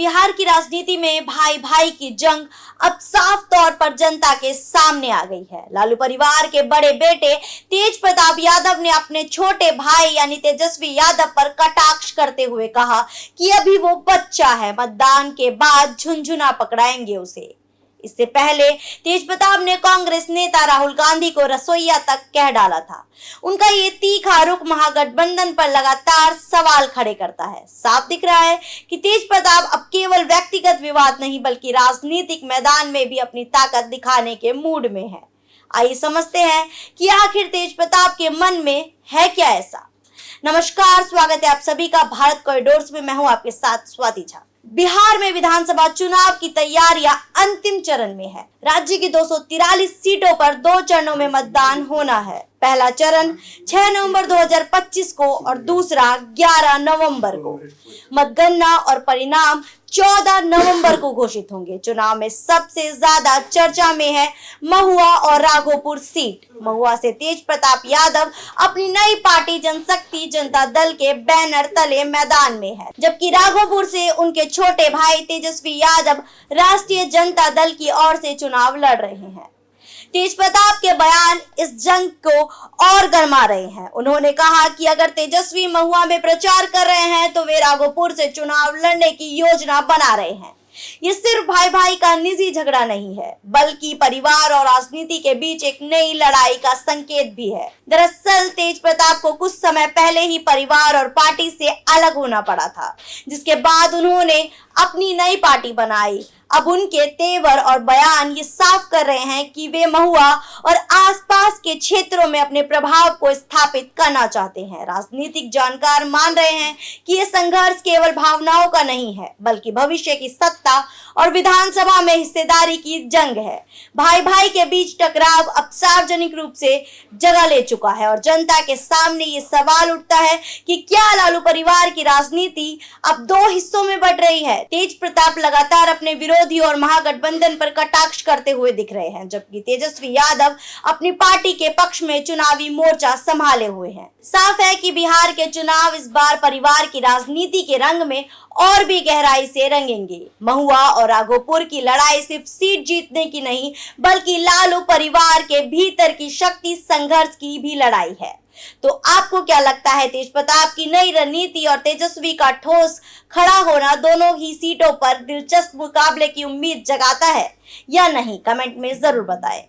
बिहार की राजनीति में भाई भाई की जंग अब साफ तौर पर जनता के सामने आ गई है। लालू परिवार के बड़े बेटे तेज प्रताप यादव ने अपने छोटे भाई यानी तेजस्वी यादव पर कटाक्ष करते हुए कहा कि अभी वो बच्चा है, मतदान के बाद झुनझुना पकड़ाएंगे उसे। इससे पहले तेज प्रताप ने कांग्रेस नेता राहुल गांधी को रसोइया तक कह डाला था। उनका ये तीखा रुख महागठबंधन पर लगातार सवाल खड़े करता है। साफ दिख रहा है कि तेज प्रताप अब केवल व्यक्तिगत विवाद नहीं बल्कि राजनीतिक मैदान में भी अपनी ताकत दिखाने के मूड में है। आइए समझते हैं कि आखिर तेज प्रताप के मन में है क्या ऐसा। नमस्कार, स्वागत है आप सभी का भारत कॉरिडोर्स में। मैं हूं आपके साथ स्वाति झा। बिहार में विधानसभा चुनाव की तैयारियां अंतिम चरण में है। राज्य की 243 सीटों पर 2 चरणों में मतदान होना है। पहला चरण 6 नवंबर 2025 को और दूसरा 11 नवंबर को। मतगणना और परिणाम 14 नवंबर को घोषित होंगे। चुनाव में सबसे ज्यादा चर्चा में है महुआ और राघोपुर सीट। महुआ से तेज प्रताप यादव अपनी नई पार्टी जनशक्ति जनता दल के बैनर तले मैदान में है, जबकि राघोपुर से उनके छोटे भाई तेजस्वी यादव राष्ट्रीय जनता दल की ओर से चुनाव लड़ रहे हैं। तेज प्रताप के बयान इस जंग को और गरमा रहे हैं। उन्होंने कहा कि अगर तेजस्वी महुआ में प्रचार कर रहे हैं तो वे राघोपुर से चुनाव लड़ने की योजना बना रहे हैं। ये सिर्फ भाई भाई का निजी झगड़ा नहीं है, बल्कि परिवार और राजनीति के बीच एक नई लड़ाई का संकेत भी है। दरअसल तेज प्रताप को कुछ समय पहले ही परिवार और पार्टी से अलग होना पड़ा था, जिसके बाद उन्होंने अपनी नई पार्टी बनाई। अब उनके तेवर और बयान ये साफ कर रहे हैं कि वे महुआ और आसपास के क्षेत्रों में अपने प्रभाव को स्थापित करना चाहते हैं। राजनीतिक जानकार मान रहे हैं कि ये संघर्ष केवल भावनाओं का नहीं है, बल्कि भविष्य की सत्ता और विधानसभा में हिस्सेदारी की जंग है। भाई भाई के बीच टकराव अब सार्वजनिक रूप से जगह ले चुका है और जनता के सामने ये सवाल उठता है कि क्या लालू परिवार की राजनीति अब 2 हिस्सों में बट रही है। तेज प्रताप लगातार अपने विरोधी और महागठबंधन पर कटाक्ष करते हुए दिख रहे हैं, जबकि तेजस्वी यादव अपनी पार्टी के पक्ष में चुनावी मोर्चा संभाले हुए हैं। साफ है कि बिहार के चुनाव इस बार परिवार की राजनीति के रंग में और भी गहराई से रंगेंगे। महुआ और राघोपुर की लड़ाई सिर्फ सीट जीतने की नहीं, बल्कि लालू परिवार के भीतर की शक्ति संघर्ष की भी लड़ाई है। तो आपको क्या लगता है, तेज प्रताप की नई रणनीति और तेजस्वी का ठोस खड़ा होना दोनों ही सीटों पर दिलचस्प मुकाबले की उम्मीद जगाता है या नहीं? कमेंट में जरूर बताएं।